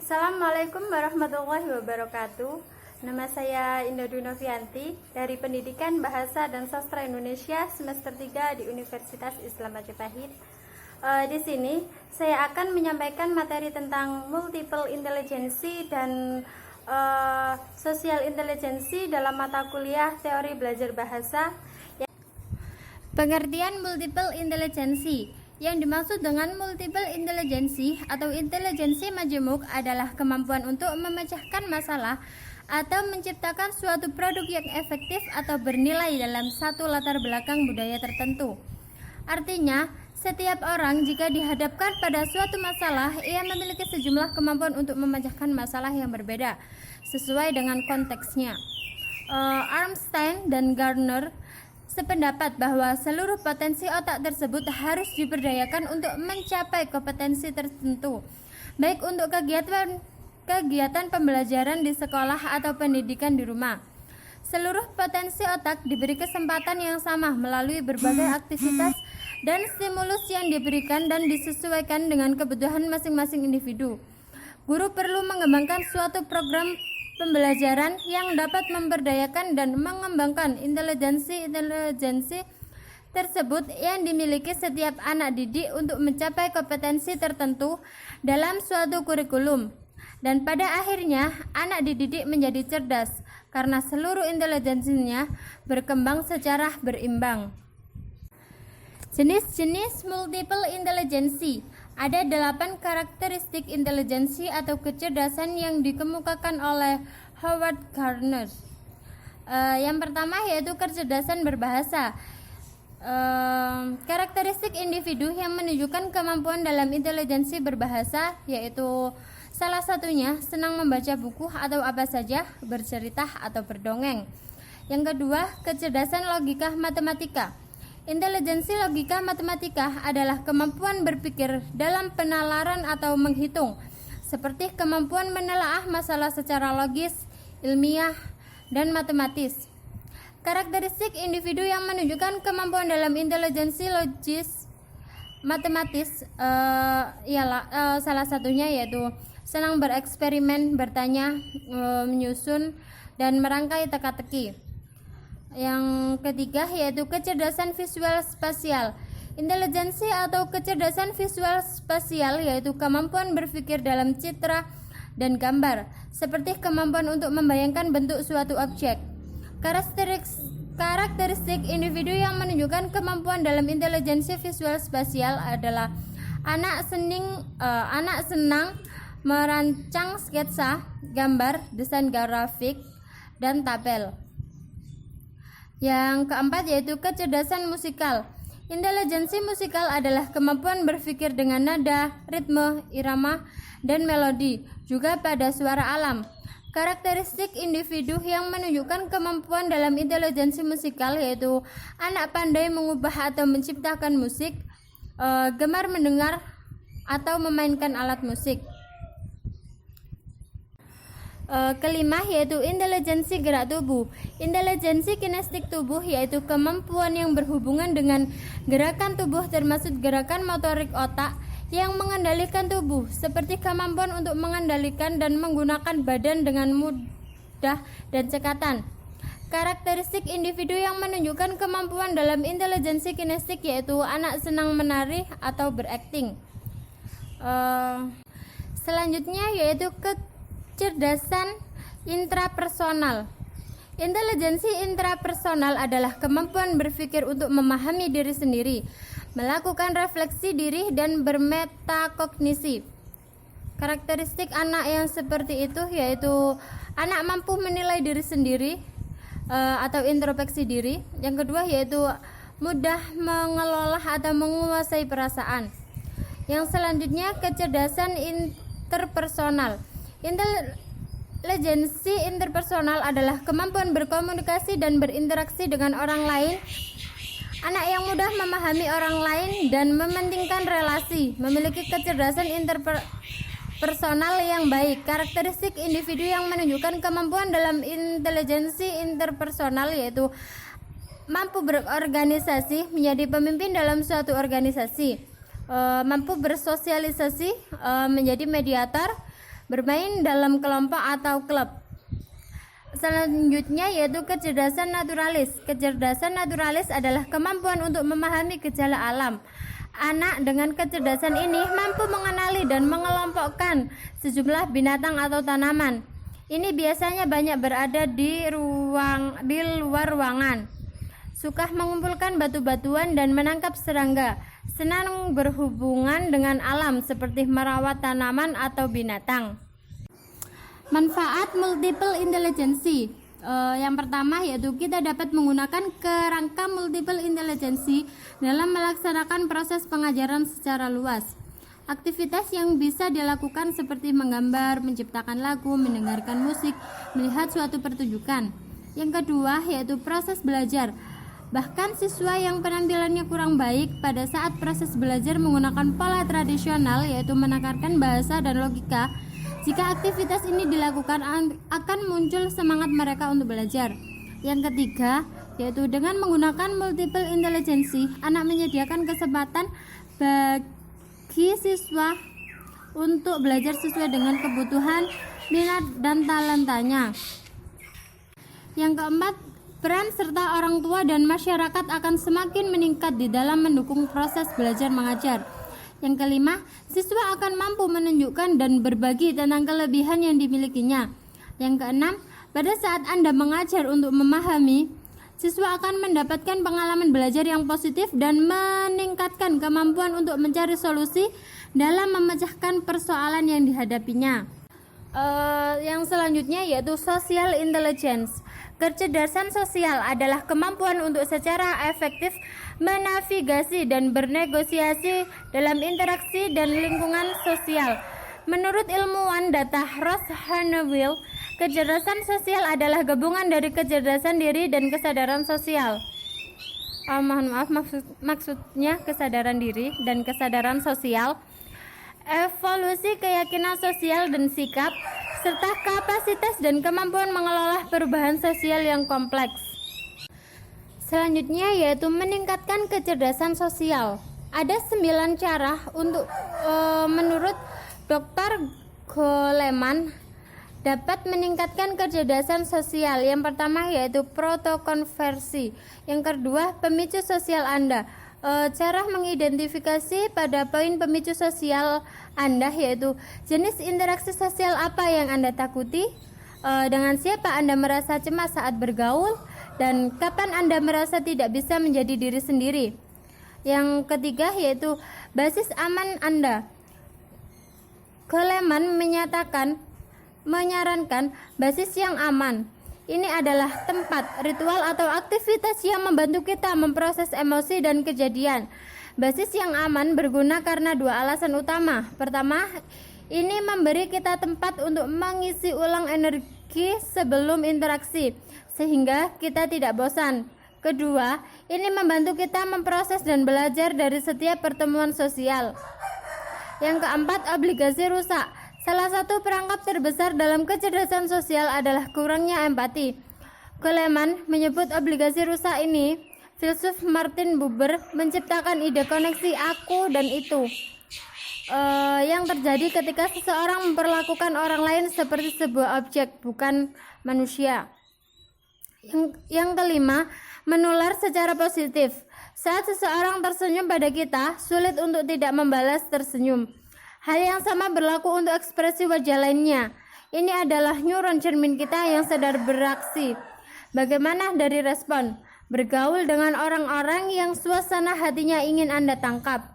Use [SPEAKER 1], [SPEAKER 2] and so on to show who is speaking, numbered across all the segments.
[SPEAKER 1] Assalamualaikum warahmatullahi wabarakatuh. Nama saya Indah Dwi Novianti dari Pendidikan Bahasa dan Sastra Indonesia semester 3 di Universitas Islam Majapahit. Di sini saya akan menyampaikan materi tentang multiple intelligency dan social intelligency dalam mata kuliah teori belajar bahasa. Pengertian multiple intelligency. Yang dimaksud dengan multiple intelligency atau intelijensi majemuk adalah kemampuan untuk memecahkan masalah atau menciptakan suatu produk yang efektif atau bernilai dalam satu latar belakang budaya tertentu. Artinya, setiap orang jika dihadapkan pada suatu masalah, ia memiliki sejumlah kemampuan untuk memecahkan masalah yang berbeda sesuai dengan konteksnya. Armstein dan Gardner sependapat bahwa seluruh potensi otak tersebut harus diberdayakan untuk mencapai kompetensi tertentu, baik untuk kegiatan pembelajaran di sekolah atau pendidikan di rumah. Seluruh potensi otak diberi kesempatan yang sama melalui berbagai aktivitas dan stimulus yang diberikan dan disesuaikan dengan kebutuhan masing-masing individu. Guru perlu mengembangkan suatu program pembelajaran yang dapat memberdayakan dan mengembangkan intelijensi tersebut yang dimiliki setiap anak didik untuk mencapai kompetensi tertentu dalam suatu kurikulum. Dan pada akhirnya, anak dididik menjadi cerdas karena seluruh intelijensinya berkembang secara berimbang. Jenis-jenis multiple intelligency. Ada 8 karakteristik intelijensi atau kecerdasan yang dikemukakan oleh Howard Gardner. Yang pertama yaitu kecerdasan berbahasa. Karakteristik individu yang menunjukkan kemampuan dalam intelijensi berbahasa yaitu salah satunya senang membaca buku atau apa saja, bercerita atau berdongeng. Yang kedua, kecerdasan logika matematika. Intelijensi logika matematika adalah kemampuan berpikir dalam penalaran atau menghitung, seperti kemampuan menelaah masalah secara logis, ilmiah, dan matematis. Karakteristik individu yang menunjukkan kemampuan dalam intelijensi logis matematis ialah salah satunya yaitu senang bereksperimen, bertanya, menyusun, dan merangkai teka-teki. Yang ketiga yaitu kecerdasan visual spasial. Intelijensi atau kecerdasan visual spasial yaitu kemampuan berpikir dalam citra dan gambar, seperti kemampuan untuk membayangkan bentuk suatu objek. Karakteristik individu yang menunjukkan kemampuan dalam intelijensi visual spasial adalah anak senang merancang sketsa, gambar, desain grafik, dan tabel. Yang keempat yaitu kecerdasan musikal. Intelijensi musikal adalah kemampuan berpikir dengan nada, ritme, irama, dan melodi, juga pada suara alam. Karakteristik individu yang menunjukkan kemampuan dalam intelijensi musikal yaitu anak pandai mengubah atau menciptakan musik, gemar mendengar atau memainkan alat musik. Kelima yaitu intelijensi gerak tubuh. Intelijensi kinestik tubuh yaitu kemampuan yang berhubungan dengan gerakan tubuh termasuk gerakan motorik otak yang mengendalikan tubuh, seperti kemampuan untuk mengendalikan dan menggunakan badan dengan mudah dan cekatan. Karakteristik individu yang menunjukkan kemampuan dalam intelijensi kinestik yaitu anak senang menari atau berakting. Selanjutnya yaitu kecerdasan intrapersonal. Intelijensi intrapersonal adalah kemampuan berpikir untuk memahami diri sendiri, melakukan refleksi diri, dan bermetakognisi. Karakteristik anak yang seperti itu yaitu anak mampu menilai diri sendiri atau introspeksi diri. Yang kedua yaitu mudah mengelola atau menguasai perasaan. Yang selanjutnya kecerdasan interpersonal. Intelijensi interpersonal adalah kemampuan berkomunikasi dan berinteraksi dengan orang lain. Anak yang mudah memahami orang lain dan mementingkan relasi, memiliki kecerdasan interpersonal yang baik. Karakteristik individu yang menunjukkan kemampuan dalam intelijensi interpersonal yaitu mampu berorganisasi, menjadi pemimpin dalam suatu organisasi, mampu bersosialisasi, menjadi mediator, bermain dalam kelompok atau klub. Selanjutnya yaitu kecerdasan naturalis. Kecerdasan naturalis adalah kemampuan untuk memahami gejala alam. Anak dengan kecerdasan ini mampu mengenali dan mengelompokkan sejumlah binatang atau tanaman. Ini biasanya banyak berada di luar ruangan. Suka mengumpulkan batu-batuan dan menangkap serangga. Senang berhubungan dengan alam seperti merawat tanaman atau binatang. Manfaat multiple intelligence. Yang pertama yaitu kita dapat menggunakan kerangka multiple intelligence dalam melaksanakan proses pengajaran secara luas. Aktivitas yang bisa dilakukan seperti menggambar, menciptakan lagu, mendengarkan musik, melihat suatu pertunjukan. Yang kedua yaitu proses belajar. Bahkan siswa yang penampilannya kurang baik pada saat proses belajar menggunakan pola tradisional yaitu menekankan bahasa dan logika. Jika aktivitas ini dilakukan akan muncul semangat mereka untuk belajar. Yang ketiga yaitu dengan menggunakan multiple intelligence, anak menyediakan kesempatan bagi siswa untuk belajar sesuai dengan kebutuhan, minat, dan talentanya. Yang keempat, peran serta orang tua dan masyarakat akan semakin meningkat di dalam mendukung proses belajar mengajar. Yang kelima, siswa akan mampu menunjukkan dan berbagi tentang kelebihan yang dimilikinya. Yang keenam, pada saat Anda mengajar untuk memahami, siswa akan mendapatkan pengalaman belajar yang positif dan meningkatkan kemampuan untuk mencari solusi dalam memecahkan persoalan yang dihadapinya. Yang selanjutnya yaitu social intelligence. Kecerdasan sosial adalah kemampuan untuk secara efektif menavigasi dan bernegosiasi dalam interaksi dan lingkungan sosial. Menurut ilmuwan data Ross Hannawil, kecerdasan sosial adalah gabungan dari kecerdasan diri dan kesadaran sosial. Maksudnya kesadaran diri dan kesadaran sosial, evolusi keyakinan sosial dan sikap, serta kapasitas dan kemampuan mengelola perubahan sosial yang kompleks. Selanjutnya yaitu meningkatkan kecerdasan sosial. Ada 9 cara untuk menurut Dr. Goleman dapat meningkatkan kecerdasan sosial. Yang pertama yaitu protokonversi. Yang kedua, pemicu sosial Anda. Cara mengidentifikasi pada poin pemicu sosial Anda yaitu jenis interaksi sosial apa yang Anda takuti, dengan siapa Anda merasa cemas saat bergaul, dan kapan Anda merasa tidak bisa menjadi diri sendiri. Yang ketiga yaitu basis aman Anda. Goleman menyarankan basis yang aman. Ini adalah tempat, ritual atau aktivitas yang membantu kita memproses emosi dan kejadian. Basis yang aman berguna karena 2 alasan utama. Pertama, ini memberi kita tempat untuk mengisi ulang energi sebelum interaksi, sehingga kita tidak bosan. Kedua, ini membantu kita memproses dan belajar dari setiap pertemuan sosial. Yang keempat, obligasi rusak. Salah satu perangkap terbesar dalam kecerdasan sosial adalah kurangnya empati. Goleman menyebut obligasi rusak ini. Filsuf Martin Buber menciptakan ide koneksi aku dan itu yang terjadi ketika seseorang memperlakukan orang lain seperti sebuah objek, bukan manusia. Yang kelima, menular secara positif. Saat seseorang tersenyum pada kita, sulit untuk tidak membalas tersenyum. Hal yang sama berlaku untuk ekspresi wajah lainnya. Ini adalah neuron cermin kita yang sadar beraksi. Bagaimana dari respon? Bergaul dengan orang-orang yang suasana hatinya ingin Anda tangkap.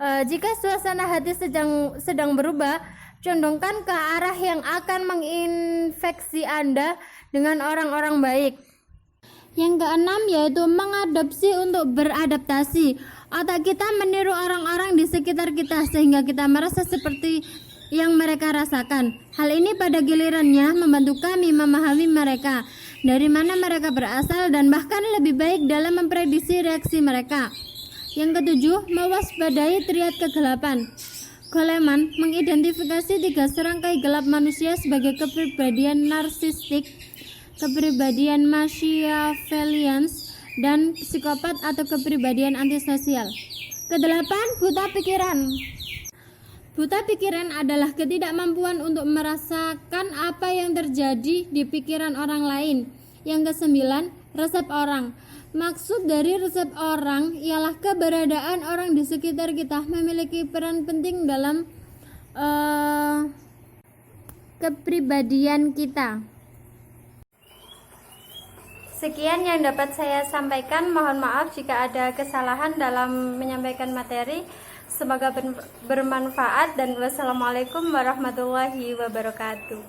[SPEAKER 1] Jika suasana hati sedang berubah, condongkan ke arah yang akan menginfeksi Anda dengan orang-orang baik. Yang keenam yaitu mengadopsi untuk beradaptasi. Otak kita meniru orang-orang di sekitar kita sehingga kita merasa seperti yang mereka rasakan. Hal ini pada gilirannya membantu kami memahami mereka, dari mana mereka berasal, dan bahkan lebih baik dalam memprediksi reaksi mereka. Yang ketujuh, mewaspadai triad kegelapan. Goleman mengidentifikasi 3 serangkai gelap manusia sebagai kepribadian narsistik, kepribadian Machiavellian, dan psikopat atau kepribadian antisosial. Kedelapan, buta pikiran. Buta pikiran adalah ketidakmampuan untuk merasakan apa yang terjadi di pikiran orang lain. Yang kesembilan, resep orang. Maksud dari resep orang ialah keberadaan orang di sekitar kita memiliki peran penting dalam kepribadian kita. Sekian yang dapat saya sampaikan. Mohon maaf jika ada kesalahan dalam menyampaikan materi. Semoga bermanfaat dan wassalamualaikum warahmatullahi wabarakatuh.